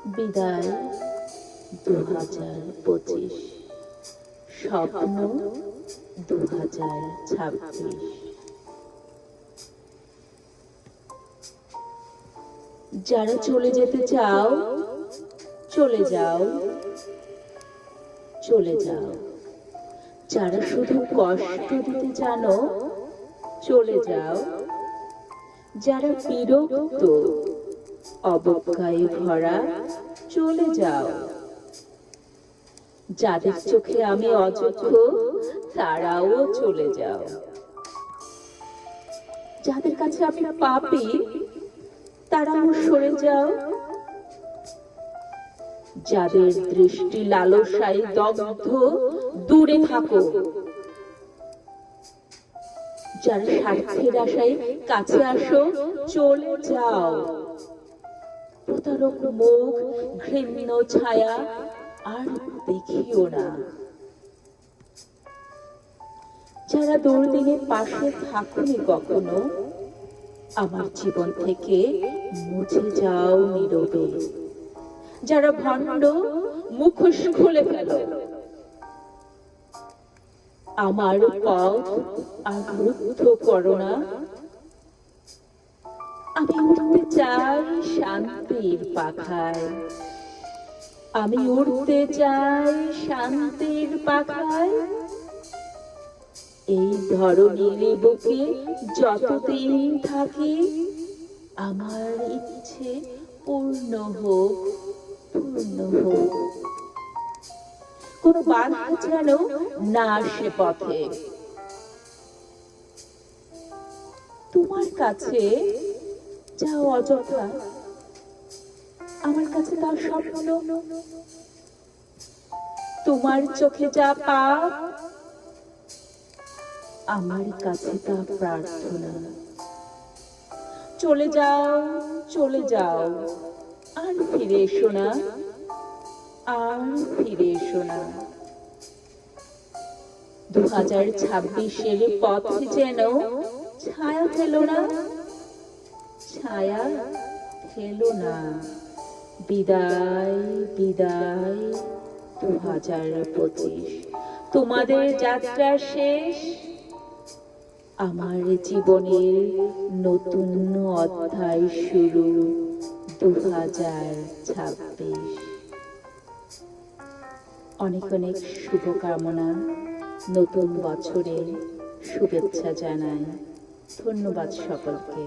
বিদায় 2025, স্বপ্ন 2026। যারা চলে যেতে চাও চলে যাও, চলে যাও। যারা শুধু কষ্ট দিতে জানো চলে যাও। যারা বিরক্ত অবজ্ঞায় ভরা চলে যাও। যাদের চোখে আমি অযোগ্য তারাও চলে যাও। যাদের কাছে আমি পাপী তারাও সরে যাও। যাদের দৃষ্টি লালসায় দগ্ধ দূরে থাকো। যারা স্বার্থের আশায় কাছে আসো চলে যাও। প্রতারক মুখ ঘৃণ্য ছায়া আর দেখিও না। যারা দুর্দিনের পাশে থাকুনি কখনো আমার জীবন থেকে মুছে যাও নীরবে। যারা ভণ্ড মুখোশ খুলে ফেলো। আমার পথ আর রুদ্ধ করো না। আমি উড়তে চাই শান্তির পাখায়। আমি উড়তে চাই শান্তির পাখায়। এই ধরনীর বুকে যতদিন থাকি আমার ইচ্ছে পূর্ণ হোক, পূর্ণ হোক। কোন বাধা যেন না আসে পথে। তোমার কাছে যাও অযথা, আমার কাছে তার স্বপ্ন। তোমার চোখে যা পাপ আমার কাছে তা প্রার্থনা। চলে যাও, চলে যাও, আর ফিরে এসো না, আর ফিরে এসো না। 2026-এর পথে যেন ছায়া ফেলো না, ছায়া ফেলো না। বিদায়, বিদায় 2025। তোমাদের যাত্রা শেষ, আমার জীবনের নতুন অধ্যায় শুরু 2026। অনেক অনেক শুভকামনা, নতুন বছরে শুভেচ্ছা জানাই। ধন্যবাদ সকলকে।